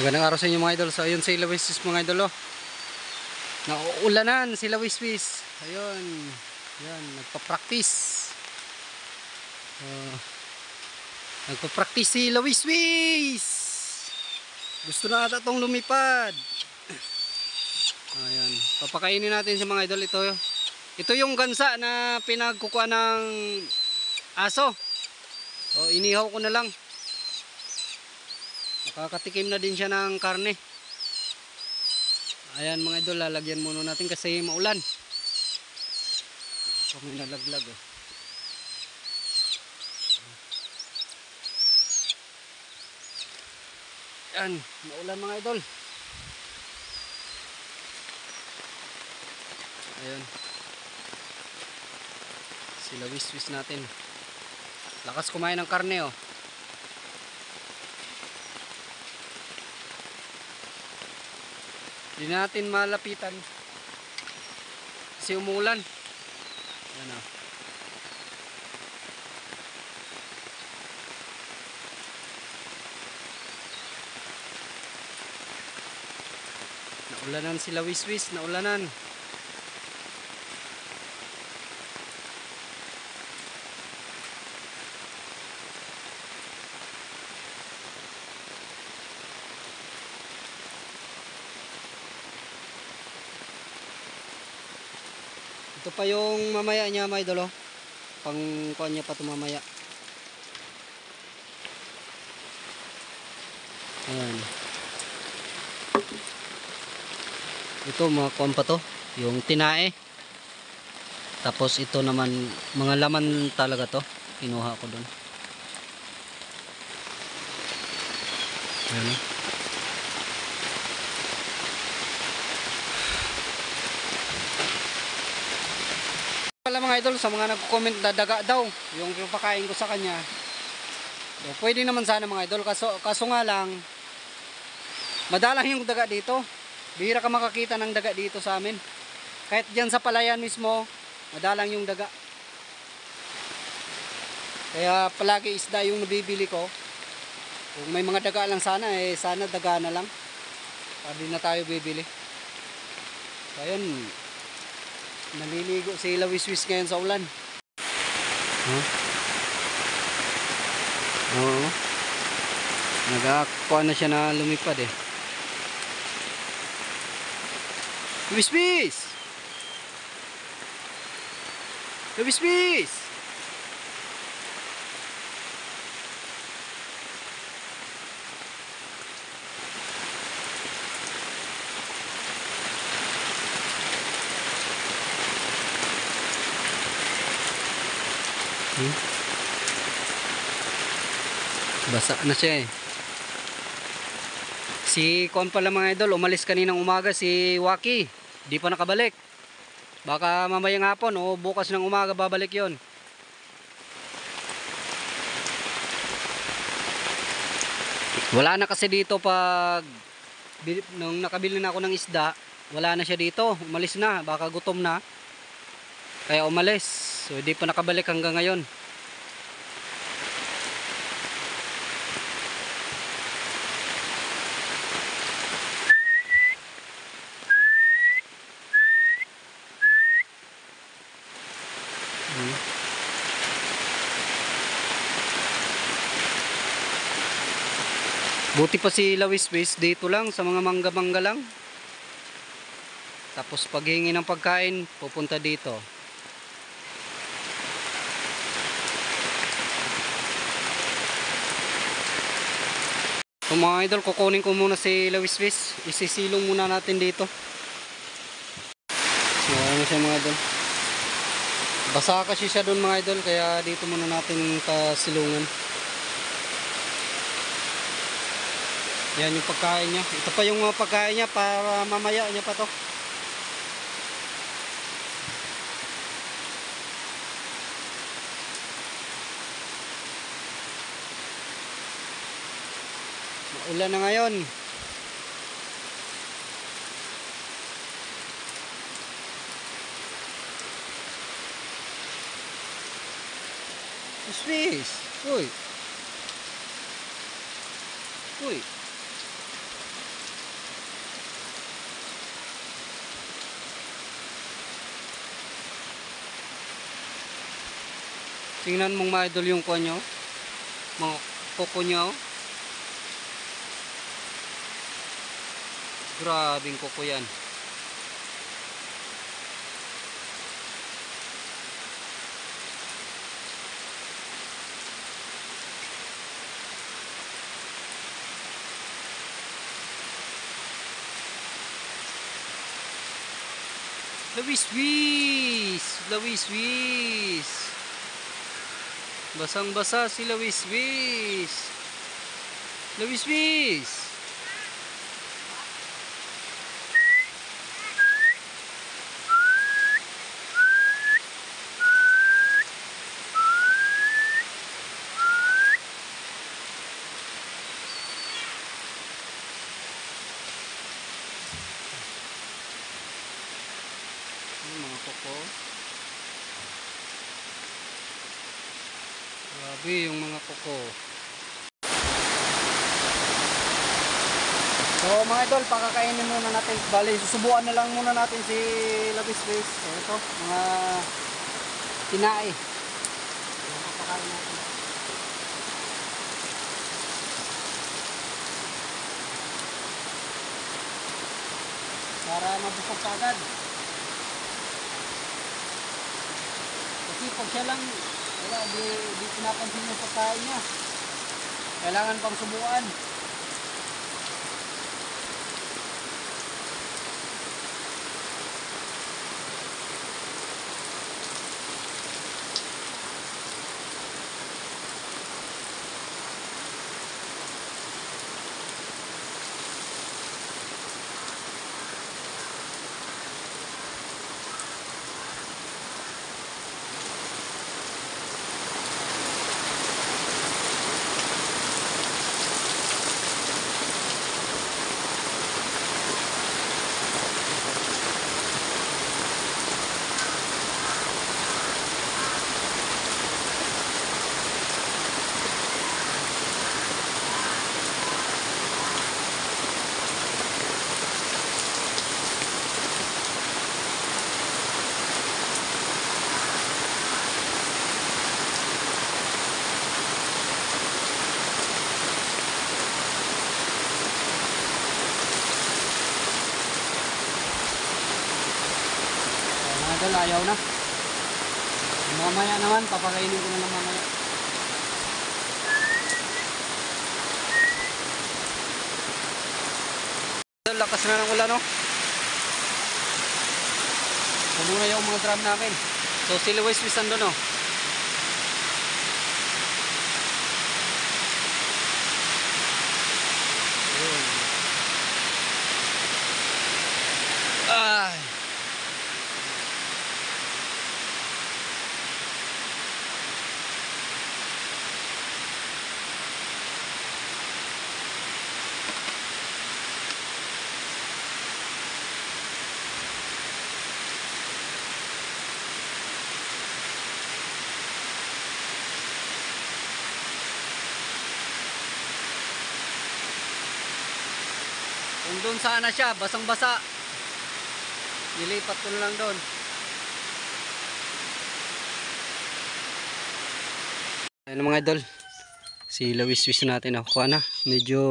Magandang araw sa inyo mga idol. So ayun si Lawiswis mga idol, oh. Nauulanan si Lawiswis. Ayun. Yan, nagpa-practice. Nagpa-practice si Lawiswis. Gusto na ata tong lumipad. Ayan, papakainin natin sa mga idol ito. Ito yung gansa na pinagkukuha ng aso. O inihaw ko na lang. Makakatikim na din siya ng karne. Ayan mga idol, lalagyan muna natin kasi maulan. So may nalaglag, oh. Ayan, maulan mga idol. Ayan. Sila Lawiswis natin. Lakas kumain ng karne, oh. Hindi natin malapitan kasi umulan. Ayan, oh. Naulanan si Lawiswis, naulanan. Ito pa yung mamaya niya mga idol, oh. Pang kuha niya pa ito mamaya. Ayan. Ito mga kuha pa to, yung tinae. Tapos ito naman mga laman talaga to, kinuha ko doon. Ayan. Pala mga idol, sa mga nagko-comment na daga daw yung pakain ko sa kanya, so, pwede naman sana mga idol, kaso nga lang madalang yung daga dito. Bihira ka makakita ng daga dito sa amin. Kahit dyan sa palayan mismo madalang yung daga, kaya palagi isda yung nabibili ko. Kung may mga daga lang sana, sana daga na lang, hindi na tayo bibili. So ayun, naliligo si Lawiswis ngayon sa ulan. Oo. Nagakuha na siya na lumipad, eh. Lawiswis! Lawiswis! Basa na siya, eh. Si Kon pala mga idol, umalis kaninang umaga si Waki. Di pa nakabalik. Baka mamayang hapon o bukas ng umaga babalik yon. Wala na kasi dito pag nung nakabili na ako ng isda, wala na siya dito. Umalis na, baka gutom na. Kaya umalis. So di pa nakabalik hanggang ngayon. Buti pa si Lawiswis dito lang sa mga mangga-mangga lang. Tapos paghingi ng pagkain, pupunta dito. So mga idol, kukunin ko muna si Lawiswis. Isisilong muna natin dito. So ano siya mga idol. Basa kasi siya doon mga idol, kaya dito muna natin pasilungan. Yan yung pagkain niya. Ito pa yung pagkain niya para mamaya niya pa to. Maulan na ngayon. Lawiswis! Uy! Uy! Tingnan mong mga idol yung kuha nyo. Mga koko nyo. Grabing koko yan. Lawiswis! Lawiswis! Basang-basa si Lawiswis! Lawiswis! Mga koko. Grabe yung mga koko. So mga idol, pakakainin muna natin. Bali, susubuan na lang muna natin si Lawiswis. So ito, mga tinae. Yung papakain natin. Para mabusog ka agad. Kasi pag siya lang, wala, di pinapansin yung pagkain niya. Kailangan pang subuan. Idol, ayaw na. Mamaya naman, papakainin ko na lang mamaya. Idol, lakas na ng ulan, no? Puno na yung mga drum namin. So, si Lawiswis ando, no? Ay! Kung doon sana siya, basang-basa. Nilipat ko na lang doon. Ayun mga idol. Si Lawiswis natin. Kuha na. Medyo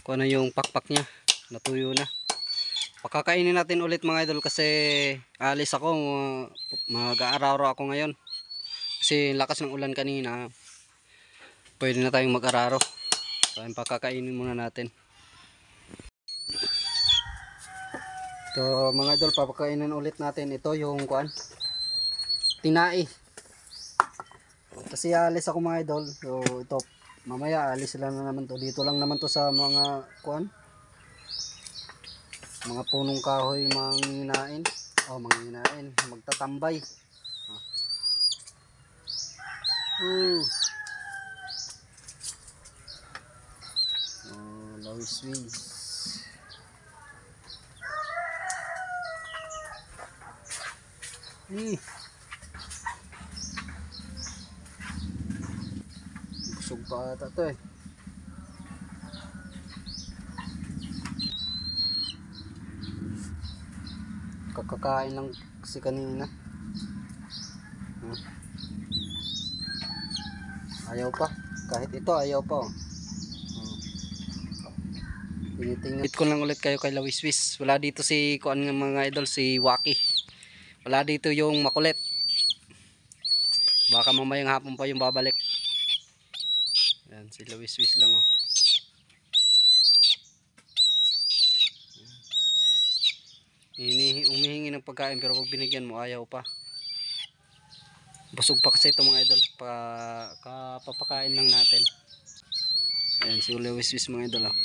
kuha na yung pakpak niya. Natuyo na. Pakakainin natin ulit mga idol kasi alis ako. Mag-aararo ako ngayon. Kasi lakas ng ulan kanina. Pwede na tayong mag-araro. So pakakainin muna natin. So mga idol, papakainin ulit natin. Ito yung kuan, tinae. Kasi alis ako mga idol. So ito, mamaya alis sila na naman to. Dito lang naman to sa mga kuan, mga punong kahoy, manginginain. Oh, manginginain, magtatambay. Lawiswis. Busog pa ata to eh. Kakakain lang kasi kanina. Ayaw pa. Kahit ito ayaw pa. Oh. Tinitingnan ko lang ulit kayo kay Lawiswis. Wala dito si kuan nga mga idol, si Waki. Wala dito yung makulit. Baka mamayang hapon pa yung babalik. Yan, si Lawiswis lang oh. Umihingi ng pagkain pero pag binigyan mo ayaw pa. Busog pa kasi ito mga idol. Kapapakain lang natin. Ayan si Lawiswis mga idol oh.